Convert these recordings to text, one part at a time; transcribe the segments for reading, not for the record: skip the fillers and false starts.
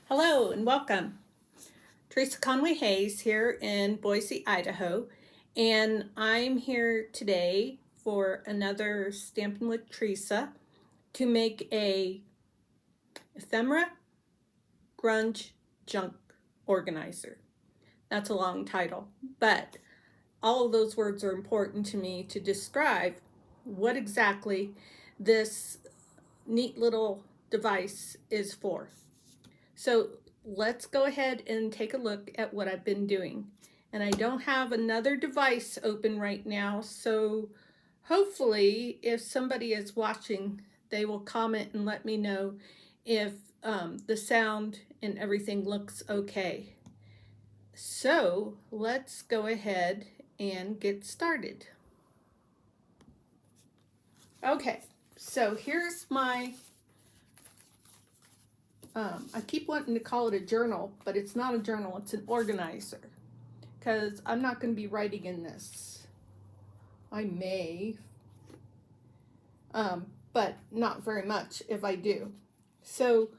Hello and welcome. Teresa Conway-Hayes here in Boise, Idaho, and I'm here today for another Stampin' with Teresa to make a ephemera grunge junk organizer. That's a long title, but all of those words are important to me to describe what exactly this neat little device is for. So let's go ahead and take a look at what I've been doing. And I don't have another device open right now, so hopefully if somebody is watching, they will comment and let me know if the sound and everything looks okay. So let's go ahead and get started. Okay, so here's my I keep wanting to call it a journal, but it's not a journal, it's an organizer, because I'm not going to be writing in this. I may, but not very much if I do. So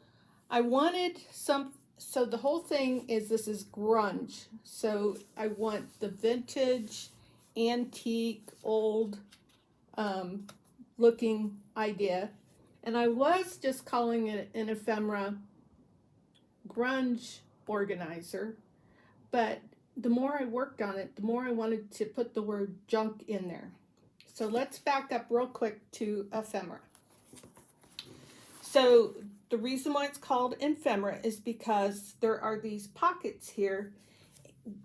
I wanted so the whole thing is, this is grunge, so I want the vintage, antique, old looking idea. And I was just calling it an ephemera grunge organizer, but the more I worked on it, the more I wanted to put the word junk in there. So let's back up real quick to ephemera. So the reason why it's called ephemera is because there are these pockets here,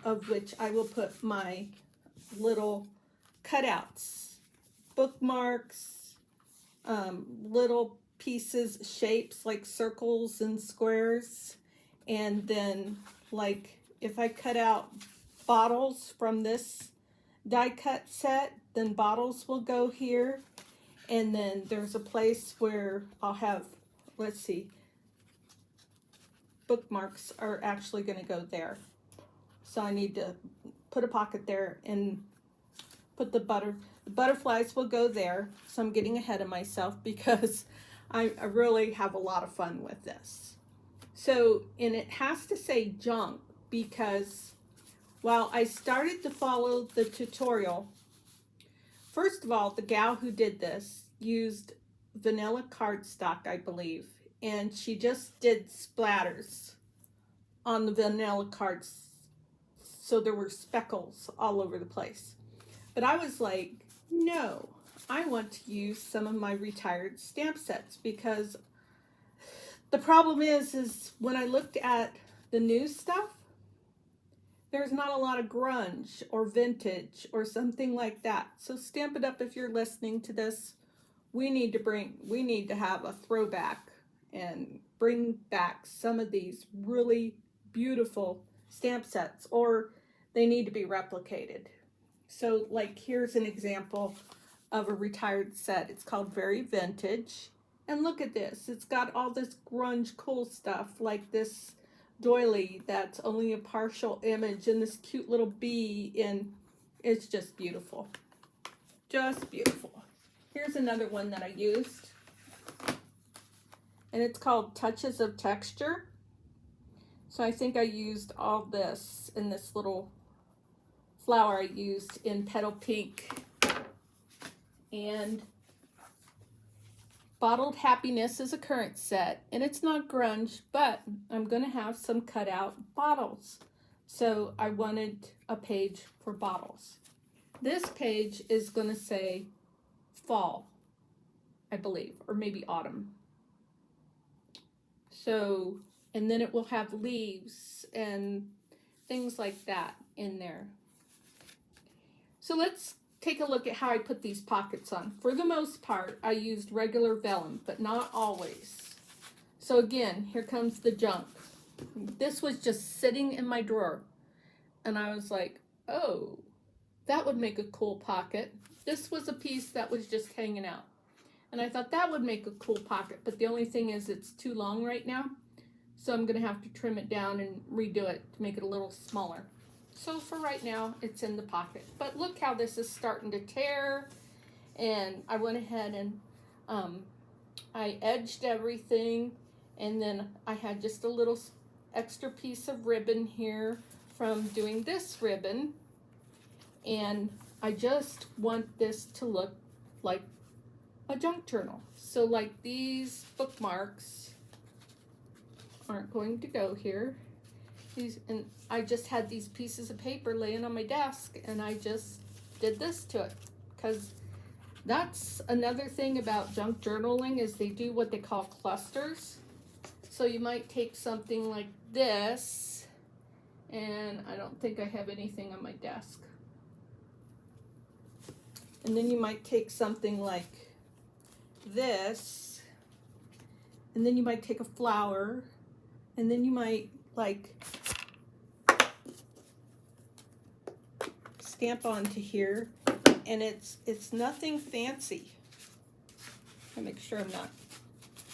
of which I will put my little cutouts, bookmarks, little pieces, shapes like circles and squares. And then, like, if I cut out bottles from this die cut set, then bottles will go here. And then there's a place where I'll have, let's see, bookmarks are actually going to go there. So I need to put a pocket there and put the butterflies will go there. So I'm getting ahead of myself because I really have a lot of fun with this. So, and it has to say junk because while I started to follow the tutorial, first of all, the gal who did this used vanilla cardstock, I believe, and she just did splatters on the vanilla cards, so there were speckles all over the place. But I was like, no, I want to use some of my retired stamp sets, because the problem is when I looked at the new stuff, there's not a lot of grunge or vintage or something like that. So Stampin' Up, if you're listening to this, we need to have a throwback and bring back some of these really beautiful stamp sets, or they need to be replicated. So like, here's an example of a retired set. It's called Very Vintage. And look at this. It's got all this grunge cool stuff, like this doily that's only a partial image, and this cute little bee, and it's just beautiful. Just beautiful. Here's another one that I used, and it's called Touches of Texture. So I think I used all this in this little flower I used in Petal Pink. And Bottled Happiness is a current set, and it's not grunge, but I'm going to have some cutout bottles. So I wanted a page for bottles. This page is going to say fall, I believe, or maybe autumn. So, and then it will have leaves and things like that in there. So let's take a look at how I put these pockets on. For the most part, I used regular vellum, but not always. So again, here comes the junk. This was just sitting in my drawer, and I was like, oh, that would make a cool pocket. This was a piece that was just hanging out, and I thought that would make a cool pocket, but the only thing is it's too long right now, so I'm gonna have to trim it down and redo it to make it a little smaller. So for right now, it's in the pocket. But look how this is starting to tear. And I went ahead and I edged everything. And then I had just a little extra piece of ribbon here from doing this ribbon, and I just want this to look like a junk journal. So like these bookmarks aren't going to go here. And I just had these pieces of paper laying on my desk, and I just did this to it, because that's another thing about junk journaling is they do what they call clusters. So you might take something like this, and I don't think I have anything on my desk. And then you might take something like this, and then you might take a flower, and then you might like stamp onto here, and it's nothing fancy. I make sure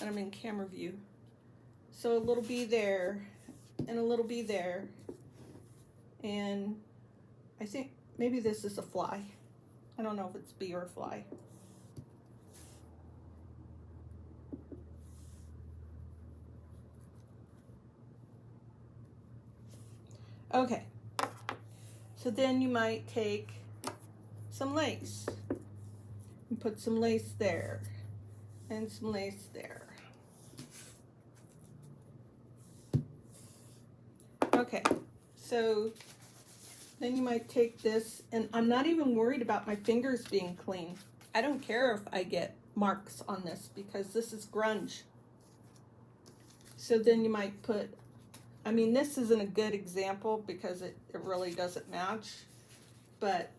I'm in camera view. So a little bee there, and a little bee there, and I think maybe this is a fly. I don't know if it's bee or fly. Okay, so then you might take some lace and put some lace there and some lace there. Okay, so then you might take this, and I'm not even worried about my fingers being clean. I don't care if I get marks on this because this is grunge. So then you might put, I mean, this isn't a good example because it really doesn't match, but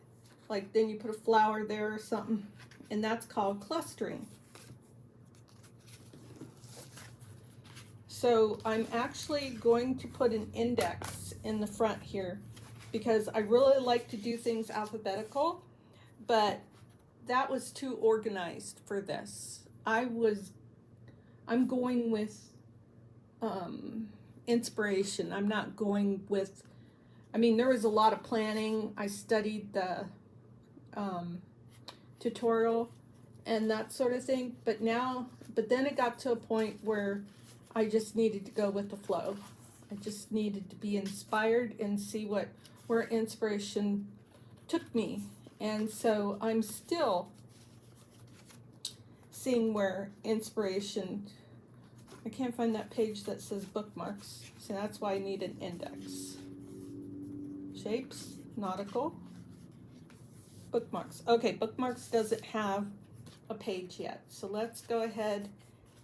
like then you put a flower there or something, and that's called clustering. So I'm actually going to put an index in the front here because I really like to do things alphabetical, but that was too organized for this. I'm going with inspiration. I'm not going with, I mean, there was a lot of planning. I studied the tutorial and that sort of thing, but then it got to a point where I just needed to go with the flow. I just needed to be inspired and see where inspiration took me. And so I'm still seeing where inspiration, I can't find that page that says bookmarks. So that's why I need an index. Shapes, nautical, bookmarks. Okay, bookmarks doesn't have a page yet. So let's go ahead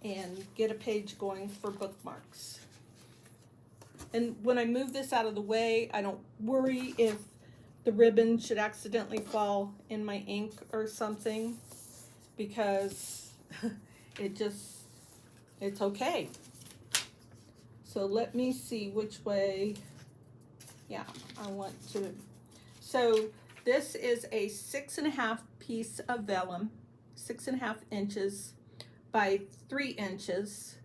and get a page going for bookmarks. And when I move this out of the way, I don't worry if the ribbon should accidentally fall in my ink or something, because it's okay. So let me see which way, yeah, I want to. So this is a 6.5 piece of vellum, 6.5 inches by 3 inches,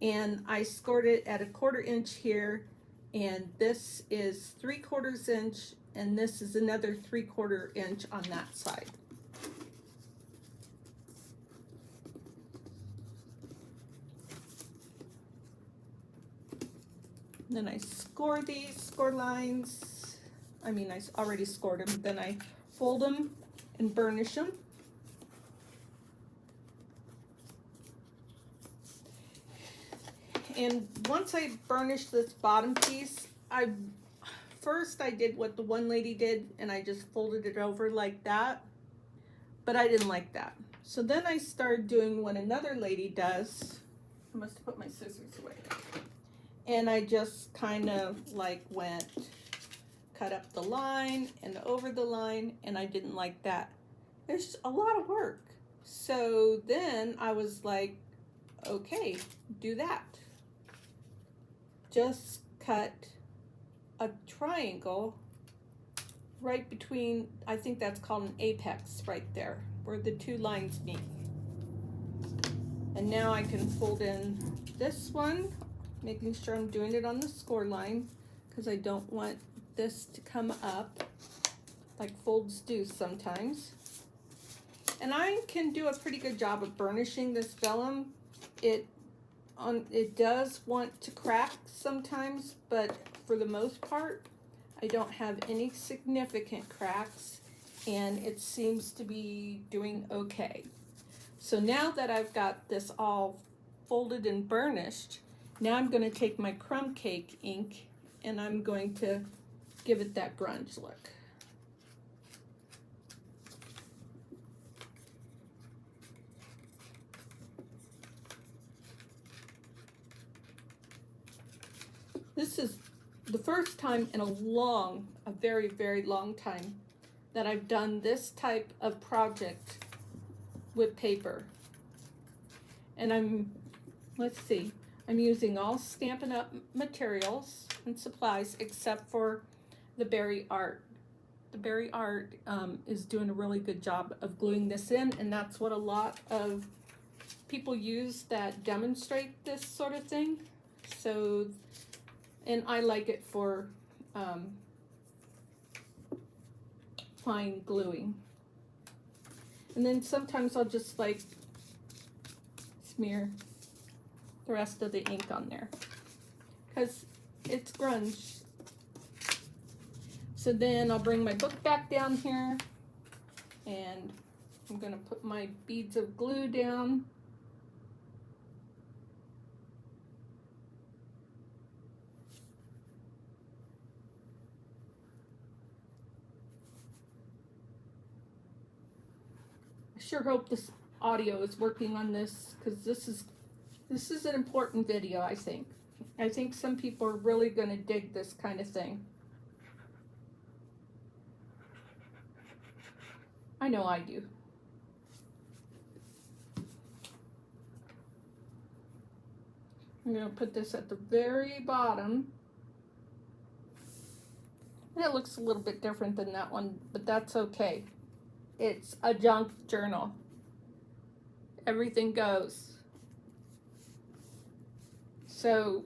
and I scored it at 1/4 inch here, and this is 3/4 inch, and this is another 3/4 inch on that side. And then I score these score lines. I mean, I already scored them. Then I fold them and burnish them. And once I burnished this bottom piece, first I did what the one lady did, and I just folded it over like that, but I didn't like that. So then I started doing what another lady does. I must have put my scissors away. And I just kind of like cut up the line and over the line, and I didn't like that. There's a lot of work. So then I was like, okay, do that. Just cut a triangle right between, I think that's called an apex right there, where the two lines meet. And now I can fold in this one, making sure I'm doing it on the score line, because I don't want this to come up like folds do sometimes. And I can do a pretty good job of burnishing this vellum. It it does want to crack sometimes, but for the most part, I don't have any significant cracks, and it seems to be doing okay. So now that I've got this all folded and burnished, now I'm going to take my crumb cake ink and I'm going to give it that grunge look. This is the first time in a very, very long time that I've done this type of project with paper. And let's see, I'm using all Stampin' Up materials and supplies except for the berry art. The berry art is doing a really good job of gluing this in, and that's what a lot of people use that demonstrate this sort of thing. So, and I like it for fine gluing. And then sometimes I'll just like smear the rest of the ink on there because it's grunge. So then I'll bring my book back down here and I'm going to put my beads of glue down. I sure hope this audio is working on this, because this is an important video, I think. I think some people are really going to dig this kind of thing. I know I do. I'm going to put this at the very bottom. And it looks a little bit different than that one, but that's okay. It's a junk journal. Everything goes. So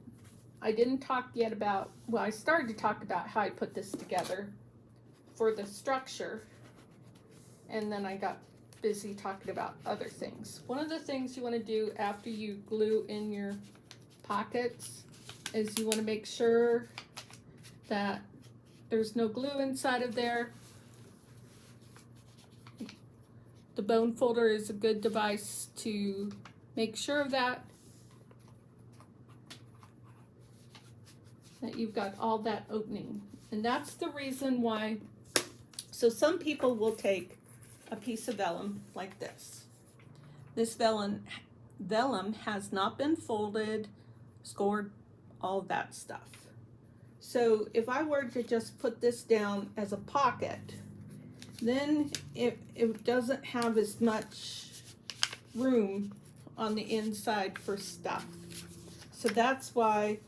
I didn't talk yet about, well, I started to talk about how I put this together for the structure, and then I got busy talking about other things. One of the things you want to do after you glue in your pockets is you want to make sure that there's no glue inside of there. The bone folder is a good device to make sure of that you've got all that opening. And that's the reason why. So some people will take a piece of vellum like this. This vellum has not been folded, scored, all of that stuff. So if I were to just put this down as a pocket, then it doesn't have as much room on the inside for stuff. So that's why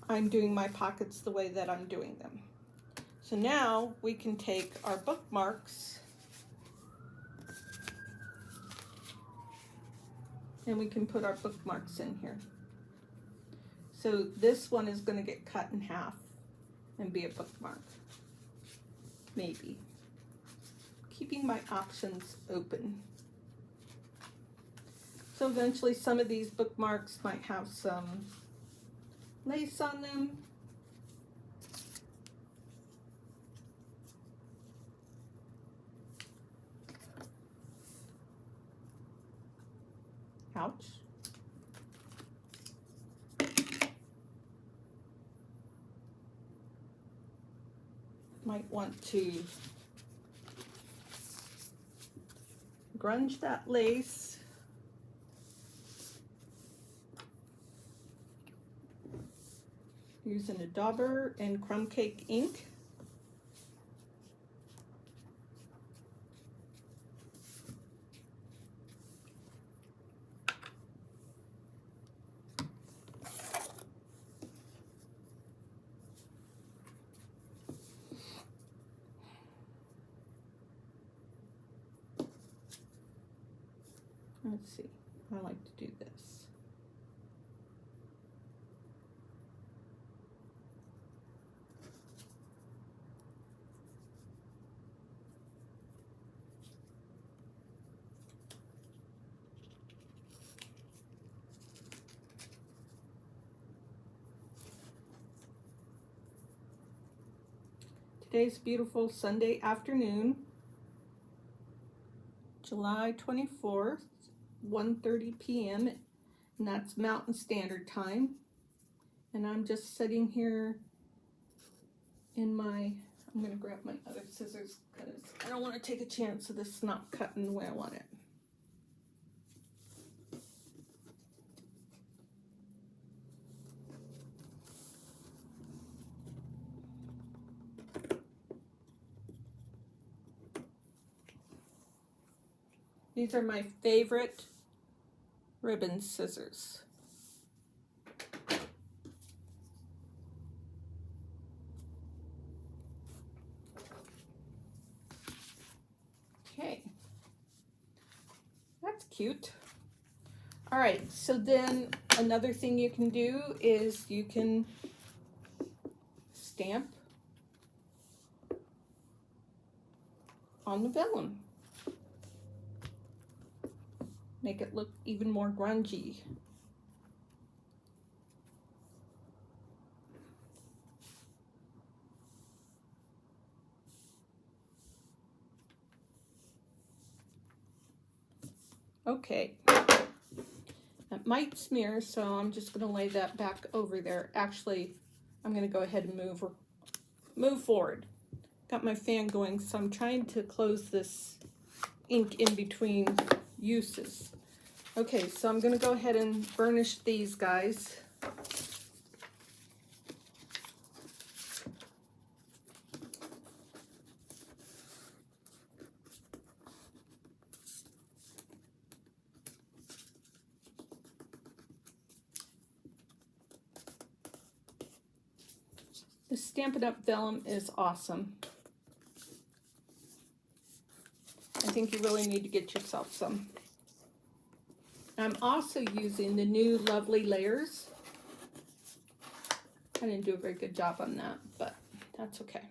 I'm doing my pockets the way that I'm doing them. So now we can take our bookmarks and we can put our bookmarks in here. So this one is going to get cut in half and be a bookmark, maybe. Keeping my options open. So eventually some of these bookmarks might have some lace on them. Ouch. Might want to grunge that lace. Using a dauber and crumb cake ink. Let's see, I like to do this. Today's beautiful Sunday afternoon, July 24th, 1:30 p.m. and that's Mountain Standard Time. And I'm just sitting here in my, I'm going to grab my other scissors because I don't want to take a chance of this not cutting the way I want it. These are my favorite ribbon scissors. Okay, that's cute. All right, so then another thing you can do is you can stamp on the vellum. Make it look even more grungy. Okay, that might smear, so I'm just going to lay that back over there. Actually, I'm going to go ahead and move forward. Got my fan going, so I'm trying to close this ink in between uses. Okay, so I'm going to go ahead and burnish these guys. The Stampin' Up! Vellum is awesome. I think you really need to get yourself some. I'm also using the new Lovely Layers. I didn't do a very good job on that, but that's okay.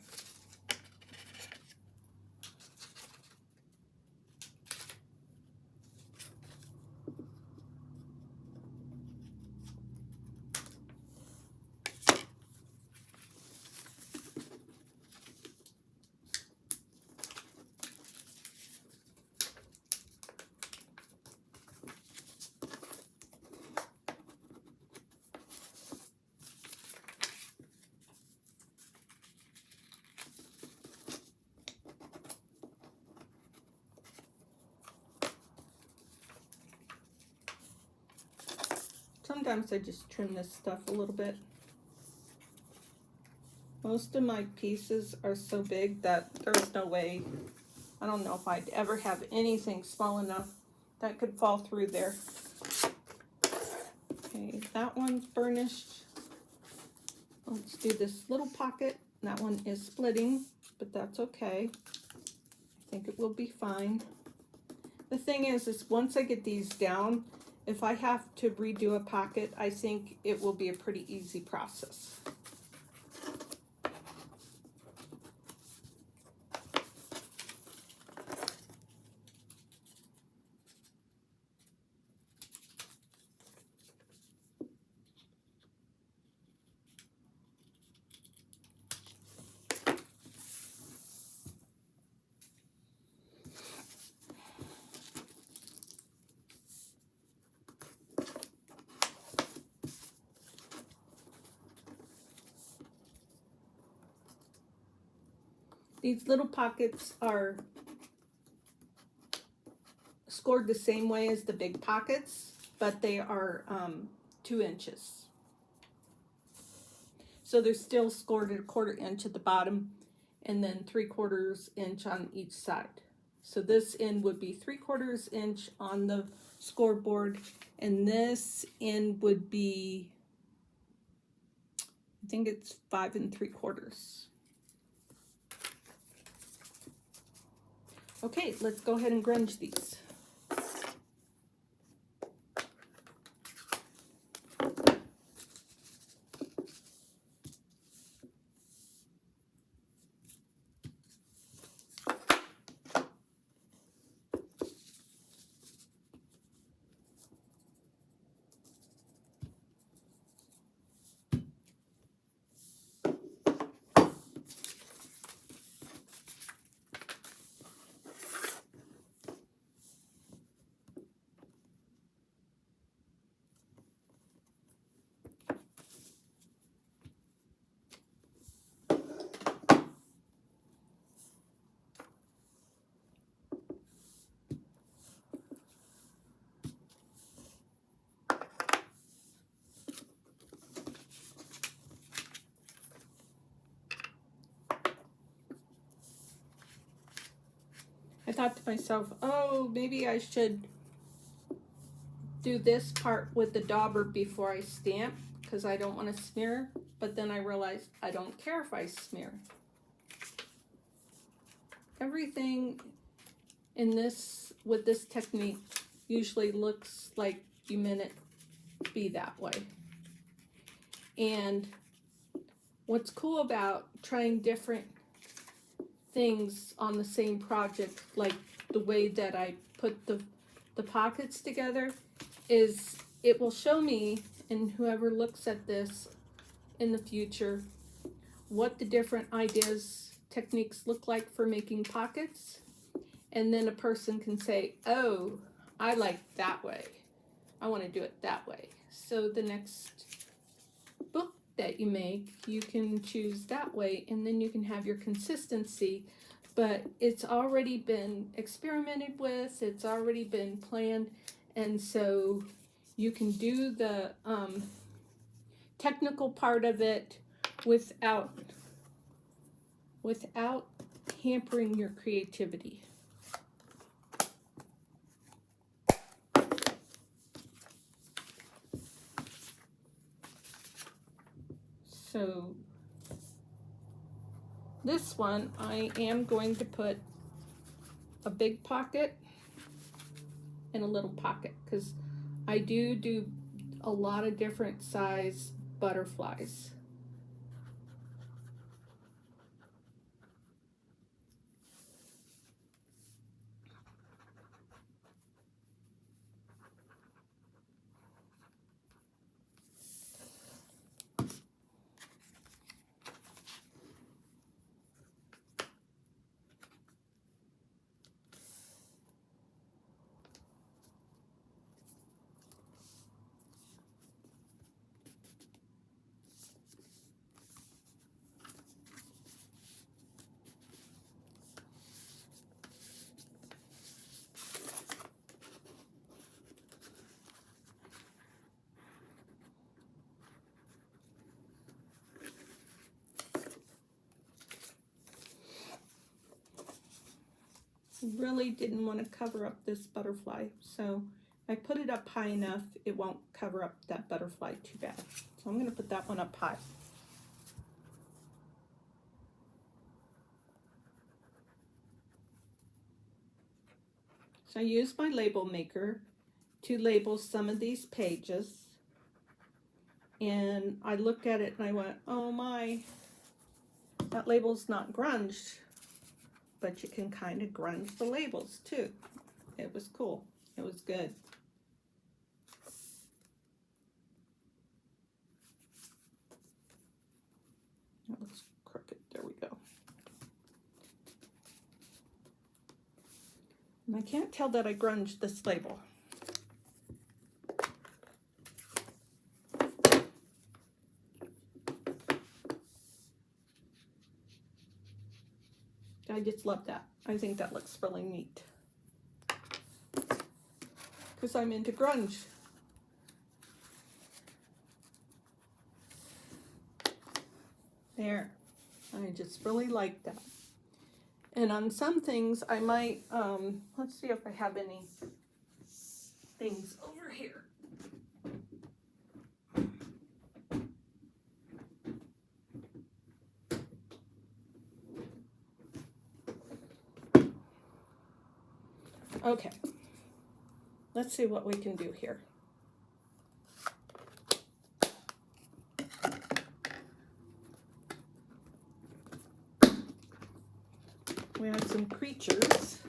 Sometimes I just trim this stuff a little bit. Most of my pieces are so big that there's no way, I don't know if I'd ever have anything small enough that could fall through there. Okay, that one's burnished. Let's do this little pocket. That one is splitting, but that's okay. I think it will be fine. The thing is once I get these down, if I have to redo a pocket, I think it will be a pretty easy process. These little pockets are scored the same way as the big pockets, but they are 2 inches. So they're still scored at 1/4 inch at the bottom and then 3/4 inch on each side. So this end would be 3/4 inch on the scoreboard, and this end would be, I think it's 5 3/4. Okay, let's go ahead and grunge these. I thought to myself, oh, maybe I should do this part with the dauber before I stamp because I don't want to smear. But then I realized I don't care if I smear. Everything in this, with this technique, usually looks like you meant it to be that way. And what's cool about trying different things on the same project, like the way that I put the pockets together, is it will show me, and whoever looks at this in the future, what the different ideas, techniques look like for making pockets. And then a person can say, oh, I like that way. I want to do it that way. So the next book that you make, you can choose that way, and then you can have your consistency. But it's already been experimented with, it's already been planned, and so you can do the technical part of it without hampering your creativity. So this one, I am going to put a big pocket and a little pocket because I do a lot of different size butterflies. Really didn't want to cover up this butterfly, so I put it up high enough it won't cover up that butterfly too bad. So I'm going to put that one up high. So I used my label maker to label some of these pages, and I looked at it and I went, oh my, that label's not grunged. But you can kind of grunge the labels too. It was cool. It was good. That looks crooked. There we go. And I can't tell that I grunged this label. I just love that. I think that looks really neat. Because I'm into grunge. There. I just really like that. And on some things I might, let's see if I have any things over here. Okay, let's see what we can do here. We have some creatures.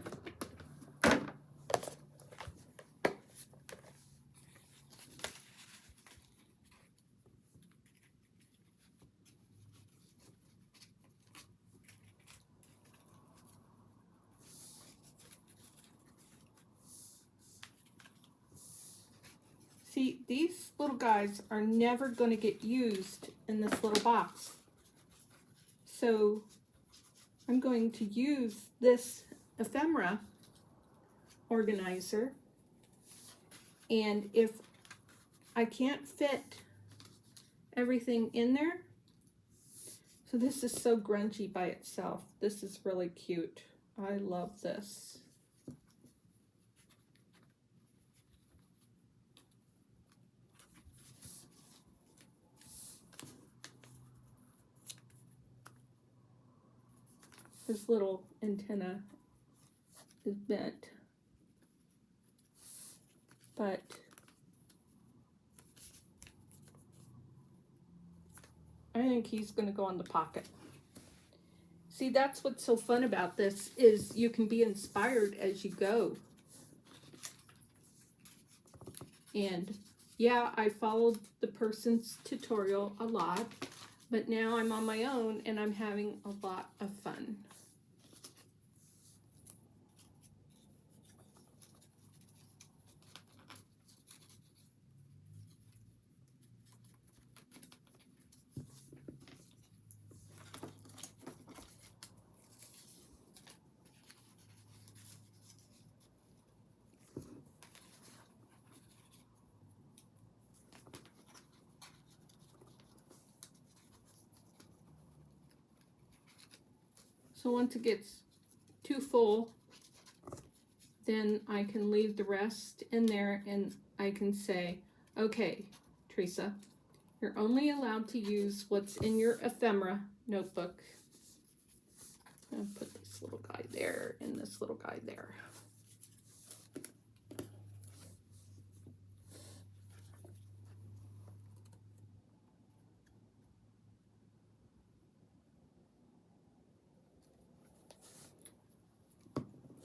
See, these little guys are never going to get used in this little box. So I'm going to use this ephemera organizer, and if I can't fit everything in there, so this is so grungy by itself. This is really cute. I love this. His little antenna is bent, but I think he's going to go on the pocket. See, that's what's so fun about this, is you can be inspired as you go. And yeah, I followed the person's tutorial a lot, but now I'm on my own and I'm having a lot of fun. So once it gets too full, then I can leave the rest in there and I can say, okay, Teresa, you're only allowed to use what's in your ephemera notebook. I'll put this little guy there and this little guy there.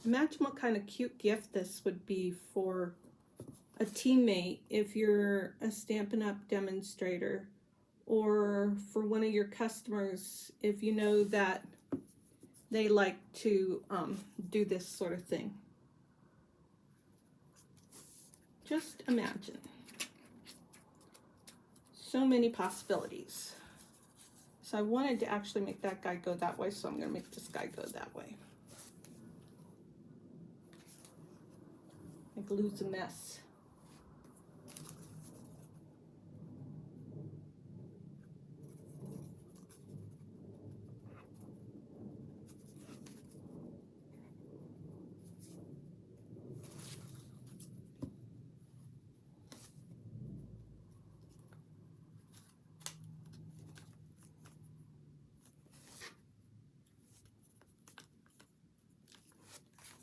Imagine what kind of cute gift this would be for a teammate if you're a Stampin' Up! Demonstrator, or for one of your customers if you know that they like to do this sort of thing. Just imagine. So many possibilities. So I wanted to actually make that guy go that way, so I'm going to make this guy go that way. Like lose a mess.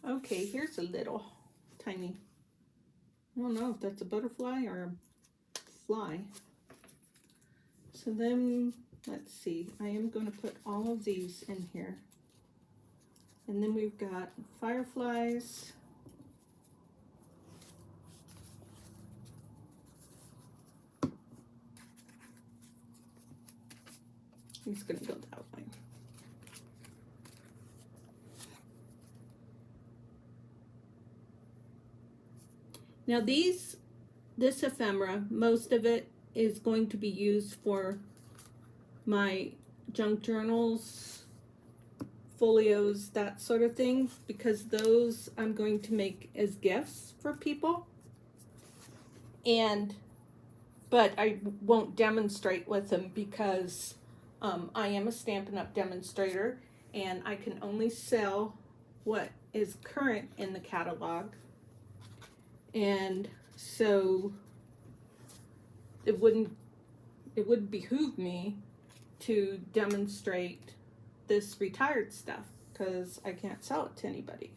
Okay, here's a little tiny, I don't know if that's a butterfly or a fly. So then, let's see, I am going to put all of these in here. And then we've got fireflies. He's going to go that way. Now this ephemera, most of it is going to be used for my junk journals, folios, that sort of thing, because those I'm going to make as gifts for people. But I won't demonstrate with them because I am a Stampin' Up! Demonstrator and I can only sell what is current in the catalog. And so it wouldn't behoove me to demonstrate this retired stuff because I can't sell it to anybody.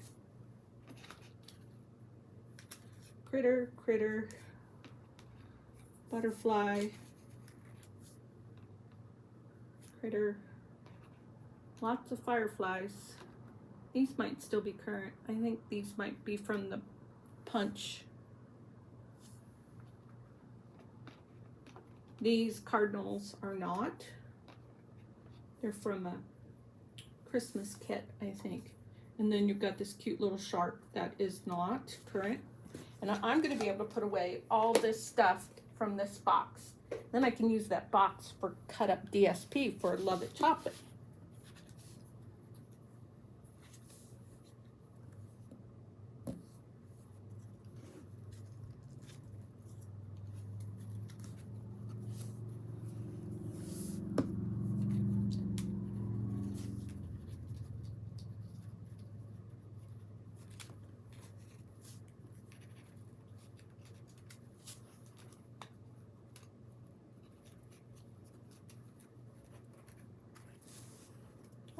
Critter, critter, butterfly, critter, lots of fireflies. These might still be current. I think these might be from the punch. These cardinals are not. They're from a Christmas kit, I think. And then you've got this cute little shark that is not current. And I'm going to be able to put away all this stuff from this box. Then I can use that box for cut up DSP for Love It, Chop It.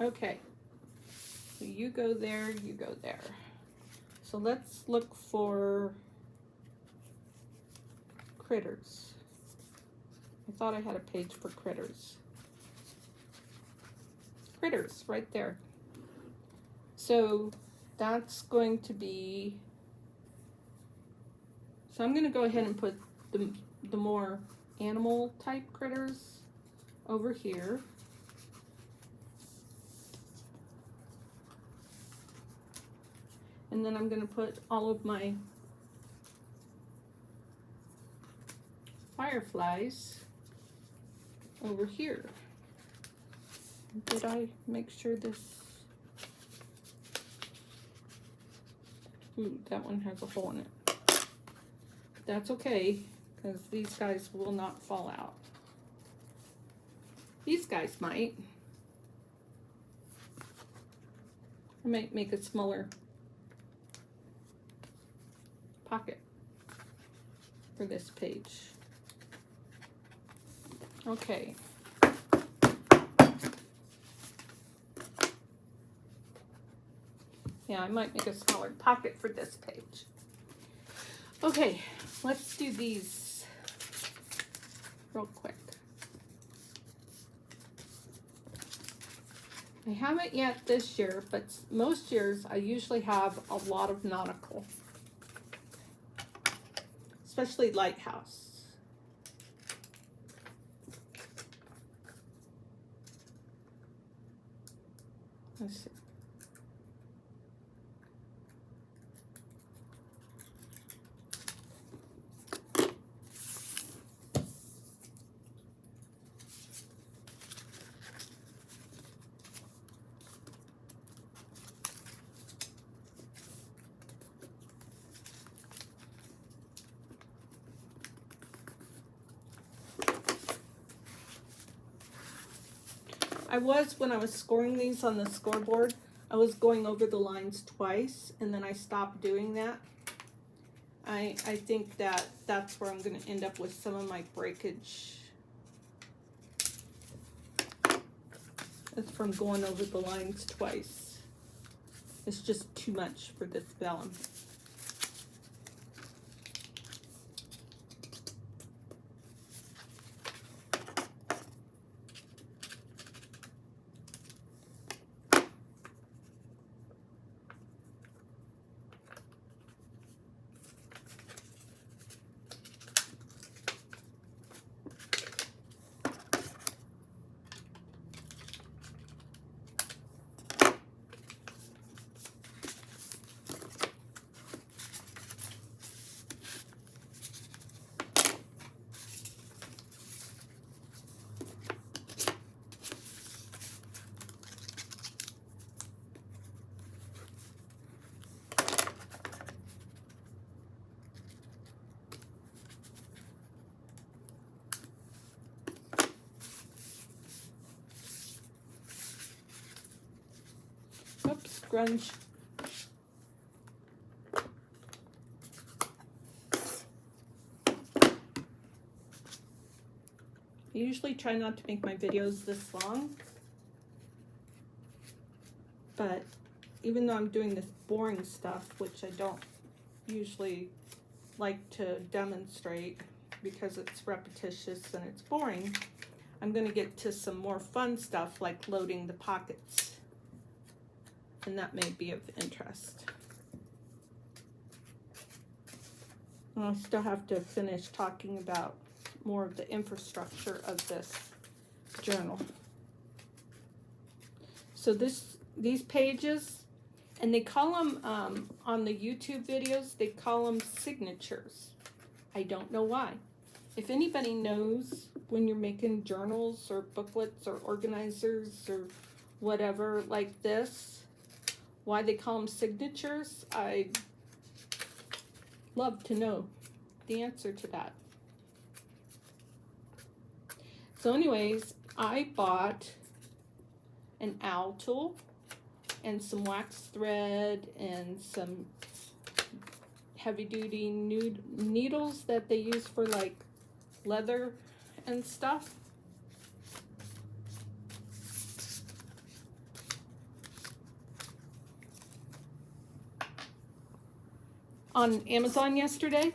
Okay, So you go there, you go there. So let's look for critters. I thought I had a page for critters. Critters, right there. So that's going to be, so I'm going to go ahead and put the more animal type critters over here. And then I'm going to put all of my fireflies over here. Did I make sure this? Ooh, that one has a hole in it. That's okay, because these guys will not fall out. These guys might. I might make a smaller pocket for this page. Okay. Yeah, I might make a smaller pocket for this page. Okay, let's do these real quick. I haven't yet this year, but most years I usually have a lot of nautical, especially lighthouse. Let's see. When I was scoring these on the scoreboard, I was going over the lines twice, and then I stopped doing that. I think that's where I'm going to end up with some of my breakage. It's from going over the lines twice. It's just too much for this vellum. Oops, grunge. I usually try not to make my videos this long, but even though I'm doing this boring stuff, which I don't usually like to demonstrate because it's repetitious and it's boring, I'm going to get to some more fun stuff like loading the pockets. And that may be of interest. And I still have to finish talking about more of the infrastructure of this journal. So these pages, and they call them, on the YouTube videos, they call them signatures. I don't know why. If anybody knows when you're making journals or booklets or organizers or whatever like this, why they call them signatures, I'd love to know the answer to that. So anyways, I bought an owl tool and some wax thread and some heavy-duty needles that they use for like leather and stuff. on Amazon yesterday,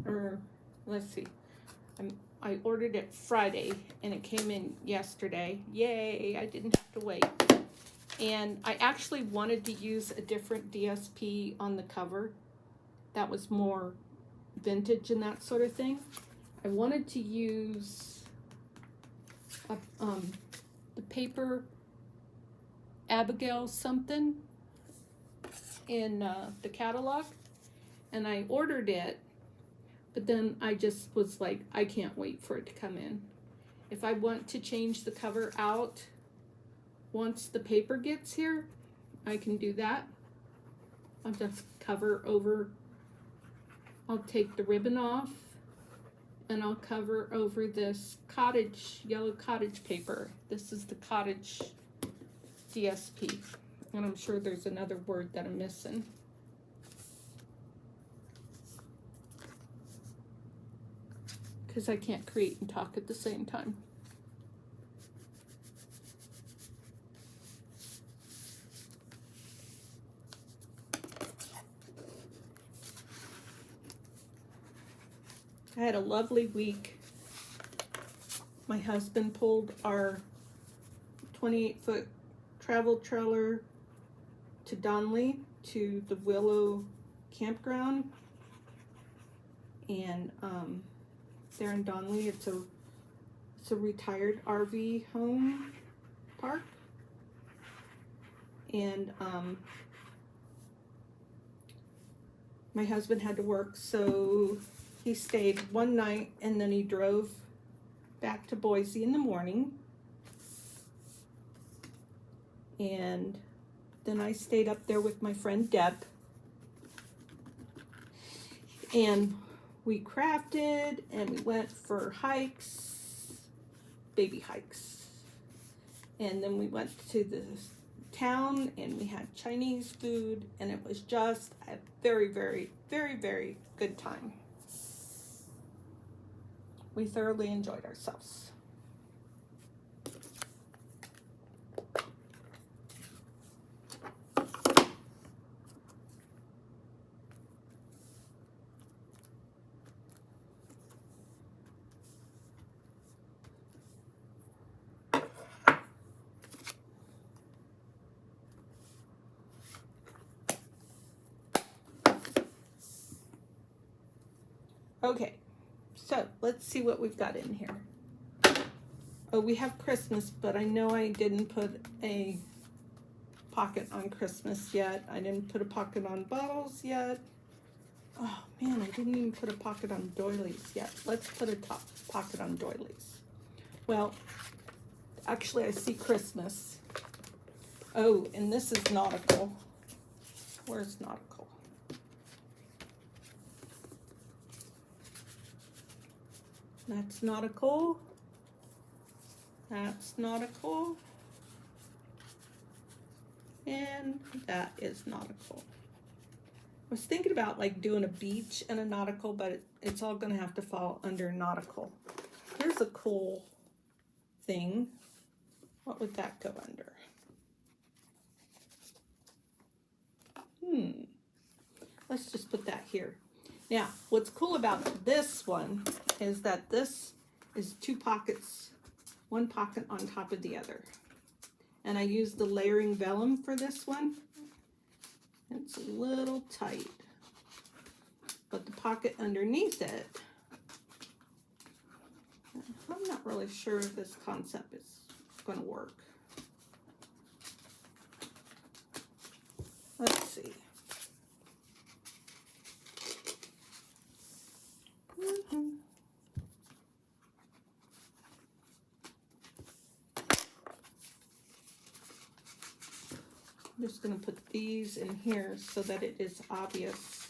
or let's see, I ordered it Friday and it came in yesterday. Yay, I didn't have to wait. And I actually wanted to use a different DSP on the cover that was more vintage and that sort of thing. I wanted to use the paper Abigail something in the catalog, and I ordered it, but then I just was like, I can't wait for it to come in. If I want to change the cover out once the paper gets here, I can do that. I'll just cover over, I'll take the ribbon off and I'll cover over this yellow cottage paper. This is the cottage DSP. And I'm sure there's another word that I'm missing. Because I can't create and talk at the same time. I had a lovely week. My husband pulled our 28-foot travel trailer to Donley, to the Willow campground. And there in Donley, it's a retired RV home park. And my husband had to work, so he stayed one night and then he drove back to Boise in the morning. And then I stayed up there with my friend Deb. And we crafted and we went for hikes, baby hikes. And then we went to the town and we had Chinese food, and it was just a very, very, very, very good time. We thoroughly enjoyed ourselves. Okay, so let's see what we've got in here. Oh, we have Christmas, but I know I didn't put a pocket on Christmas yet. I didn't put a pocket on bottles yet. Oh man, I didn't even put a pocket on doilies yet. Let's put a pocket on doilies. Well, actually I see Christmas. Oh, and this is nautical. Where's nautical? That's nautical. That's nautical. And that is nautical. I was thinking about like doing a beach and a nautical, but it's all going to have to fall under nautical. Here's a cool thing. What would that go under? Let's just put that here. Now, what's cool about this one is that this is two pockets, one pocket on top of the other. And I used the layering vellum for this one. It's a little tight, but the pocket underneath it, I'm not really sure if this concept is going to work. Let's see. I'm just going to put these in here so that it is obvious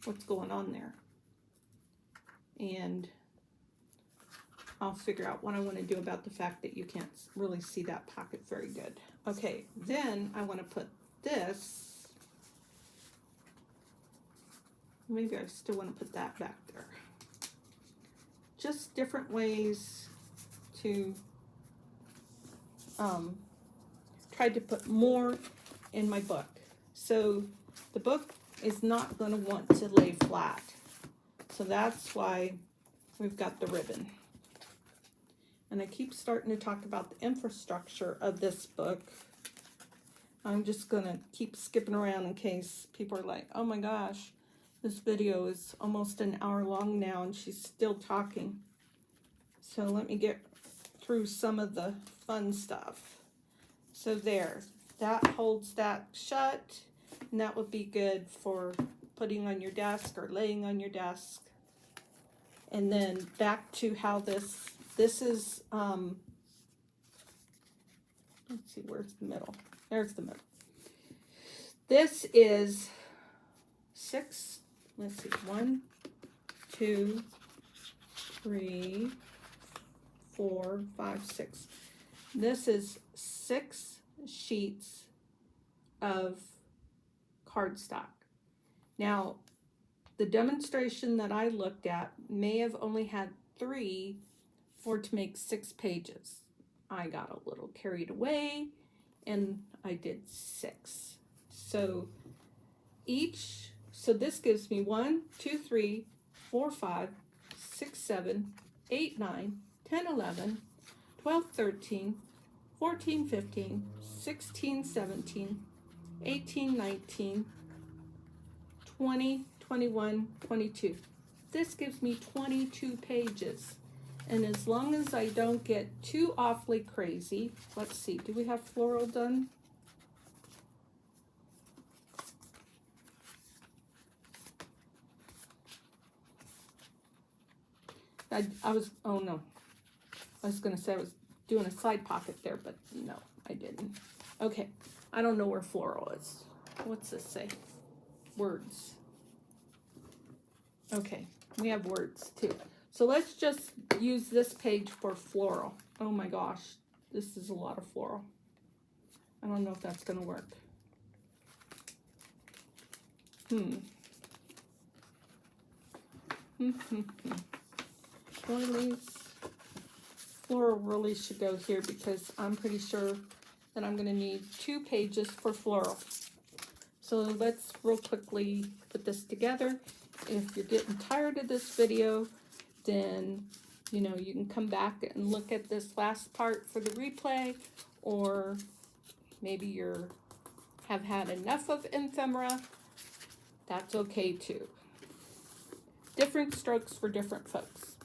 what's going on there. And I'll figure out what I want to do about the fact that you can't really see that pocket very good. Okay, then I want to put this. Maybe I still want to put that back there. Just different ways to try to put more in my book. So the book is not going to want to lay flat. So that's why we've got the ribbon. And I keep starting to talk about the infrastructure of this book. I'm just going to keep skipping around in case people are like, oh my gosh, this video is almost an hour long now and she's still talking. So let me get through some of the fun stuff. So there, that holds that shut, and that would be good for putting on your desk or laying on your desk. And then back to how this is, let's see, where's the middle? There's the middle. This is 6, let's see, 1, 2, 3, 4, 5, 6. This is 6 sheets of cardstock. Now, the demonstration that I looked at may have only had 3 for to make 6 pages. I got a little carried away and I did 6. So this gives me 1, 2, 3, 4, 5, 6, 7, 8, 9, 10, 11, 12, 13, 14, 15, 16, 17, 18, 19, 20, 21, 22. This gives me 22 pages. And as long as I don't get too awfully crazy, let's see, do we have floral done? I was, oh no, I was going to say I was doing a side pocket there, but no, I didn't. Okay, I don't know where floral is. What's this say? Words. Okay, we have words too. So let's just use this page for floral. Oh my gosh, this is a lot of floral. I don't know if that's going to work. Doilies. Floral really should go here because I'm pretty sure that I'm going to need 2 pages for floral. So let's real quickly put this together. If you're getting tired of this video, then you know you can come back and look at this last part for the replay, or maybe you have had enough of ephemera. That's okay too. Different strokes for different folks.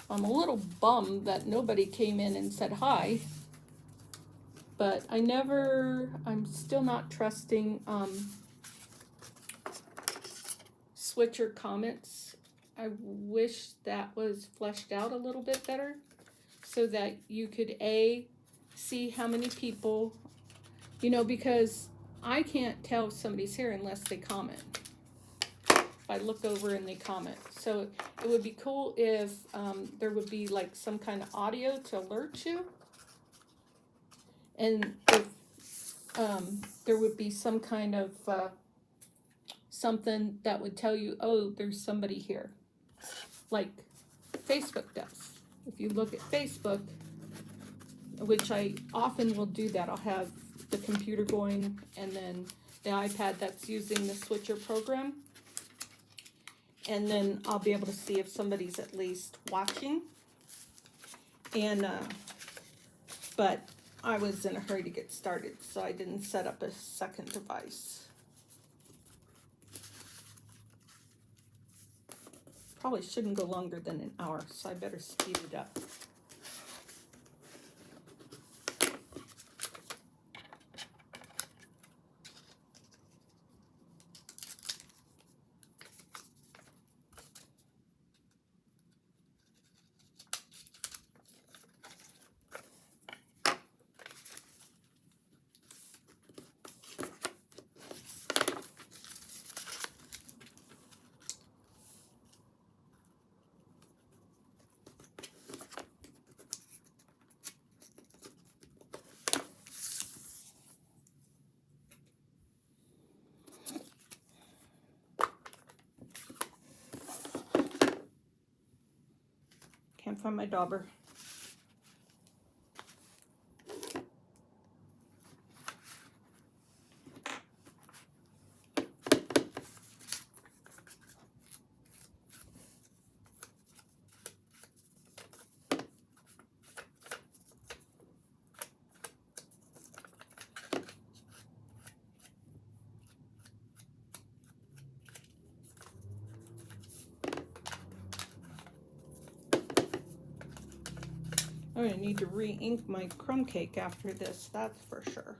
I'm a little bummed that nobody came in and said hi, but I'm still not trusting switcher comments. I wish that was fleshed out a little bit better so that you could see how many people, you know, because I can't tell if somebody's here unless they comment. If I look over and they comment. So it would be cool if there would be like some kind of audio to alert you. And if there would be some kind of something that would tell you, oh, there's somebody here. Like Facebook does. If you look at Facebook, which I often will do that, I'll have the computer going and then the iPad that's using the switcher program. And then I'll be able to see if somebody's at least watching. And, but I was in a hurry to get started, so I didn't set up a second device. Probably shouldn't go longer than an hour, so I better speed it up. Can't find my dauber. going to need to re-ink my crumb cake after this, that's for sure.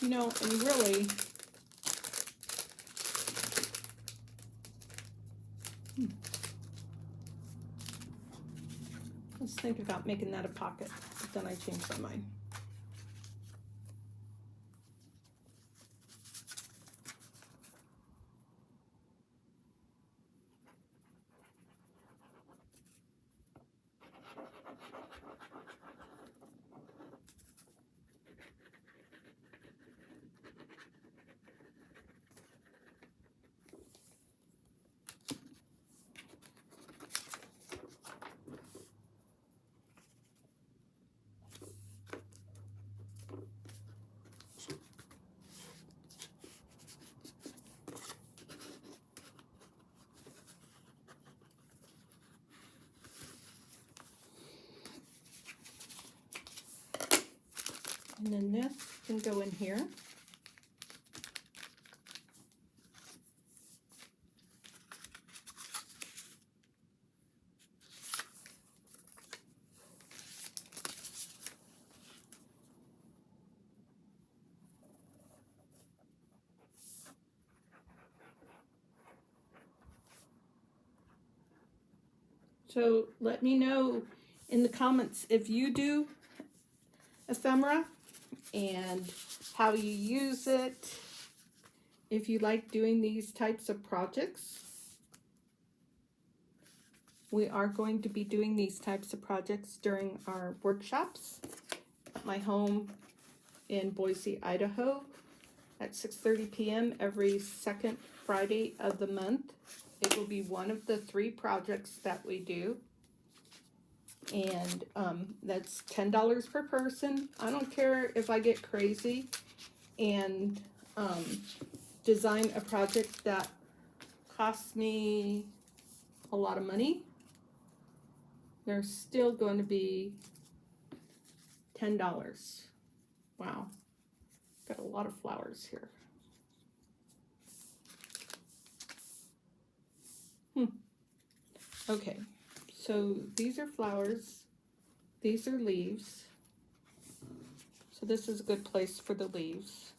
You know, and really, I was thinking about making that a pocket, but then I changed my mind. And then this can go in here. So let me know in the comments if you do ephemera and how you use it, if you like doing these types of projects. We are going to be doing these types of projects during our workshops at my home in Boise, Idaho at 6:30 p.m. every second Friday of the month. It will be one of the 3 projects that we do. And that's $10 per person. I don't care if I get crazy and design a project that costs me a lot of money. They're still going to be $10. Wow, got a lot of flowers here. Okay, so these are flowers, these are leaves. So this is a good place for the leaves.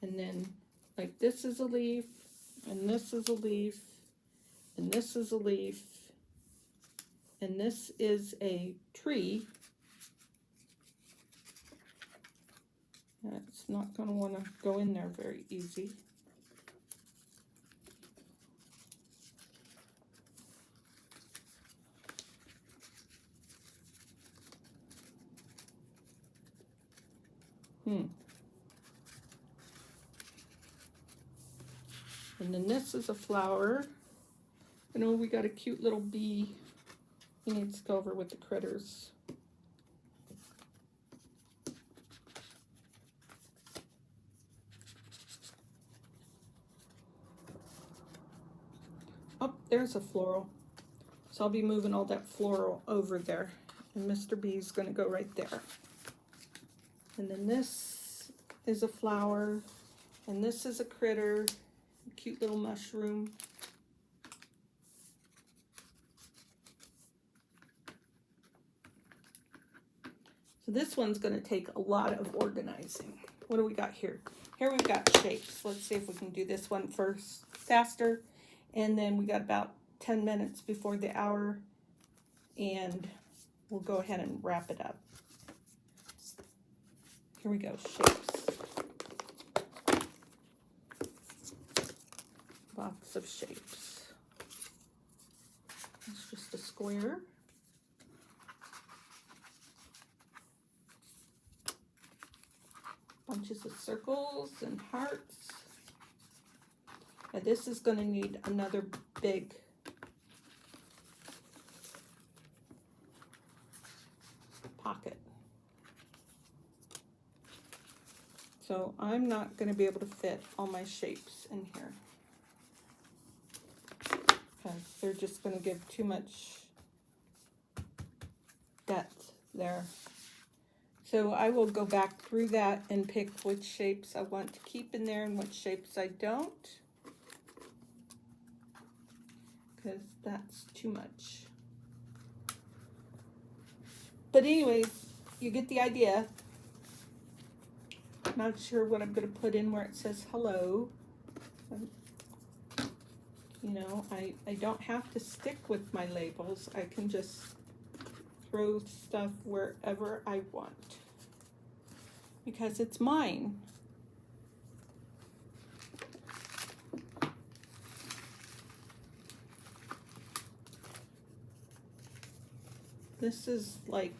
And then like this is a leaf, and this is a leaf, and this is a leaf, and this is a tree. That's not going to want to go in there very easy. And then this is a flower. I know we got a cute little bee. He needs to go over with the critters. Oh, there's a floral. So I'll be moving all that floral over there. And Mr. B's going to go right there. And then this is a flower. And this is a critter. A cute little mushroom. So this one's going to take a lot of organizing. What do we got here? Here we've got shapes. Let's see if we can do this one first faster. And then we got about 10 minutes before the hour. And we'll go ahead and wrap it up. Here we go, shapes. Lots of shapes. It's just a square. bunches of circles and hearts. And this is going to need another big pocket. So I'm not going to be able to fit all my shapes in here, because they're just going to give too much depth there. So I will go back through that and pick which shapes I want to keep in there and which shapes I don't, because that's too much. But anyways, you get the idea. Not sure what I'm going to put in where it says hello. You know, I don't have to stick with my labels. I can just throw stuff wherever I want, because it's mine. This is like,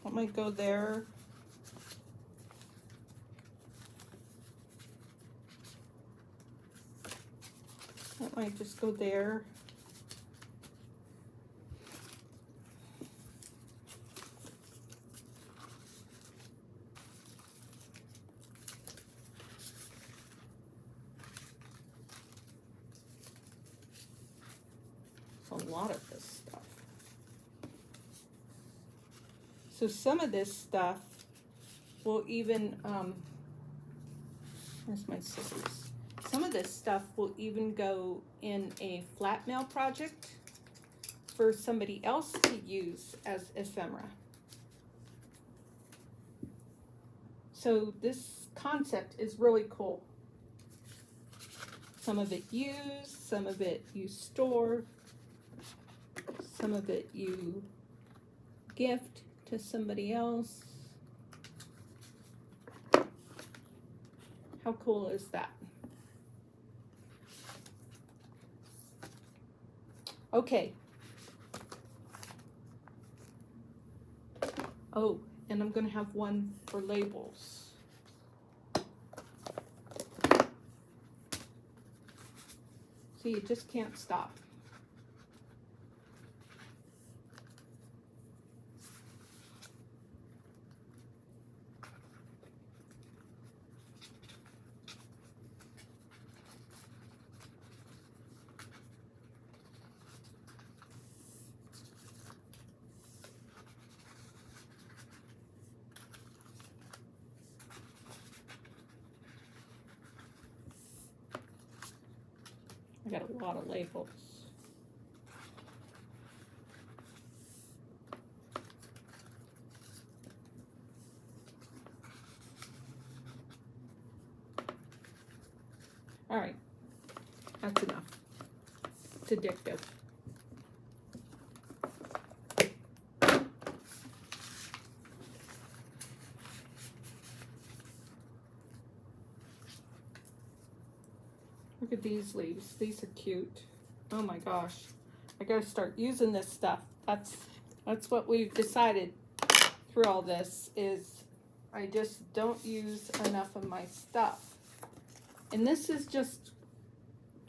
that might go there. That might just go there. It's a lot of this stuff. So some of this stuff will even, where's my scissors? Some of this stuff will even go in a flat mail project for somebody else to use as ephemera. So this concept is really cool. Some of it use, some of it you store, some of it you gift to somebody else. How cool is that? Okay. Oh, and I'm going to have one for labels. See, you just can't stop. I got a lot of labels. All right, that's enough. It's addictive. Look at these leaves. These are cute. Oh my gosh. I gotta start using this stuff. That's what we've decided through all this, is I just don't use enough of my stuff. And this is just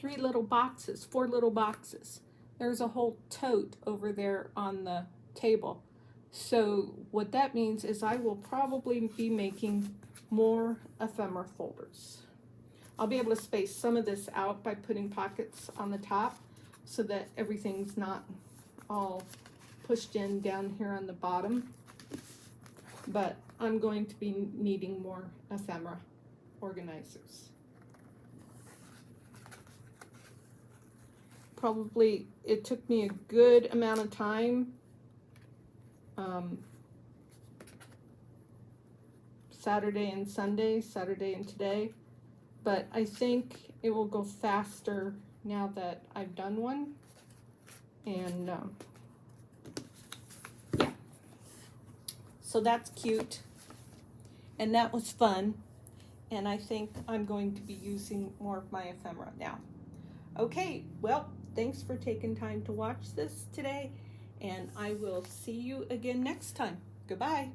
4 little boxes. There's a whole tote over there on the table. So what that means is I will probably be making more ephemera folders. I'll be able to space some of this out by putting pockets on the top so that everything's not all pushed in down here on the bottom. But I'm going to be needing more ephemera organizers. Probably, it took me a good amount of time. Saturday and Sunday, Saturday and today. But I think it will go faster now that I've done one. And yeah. So that's cute. And that was fun. And I think I'm going to be using more of my ephemera now. Okay, well, thanks for taking time to watch this today. And I will see you again next time. Goodbye.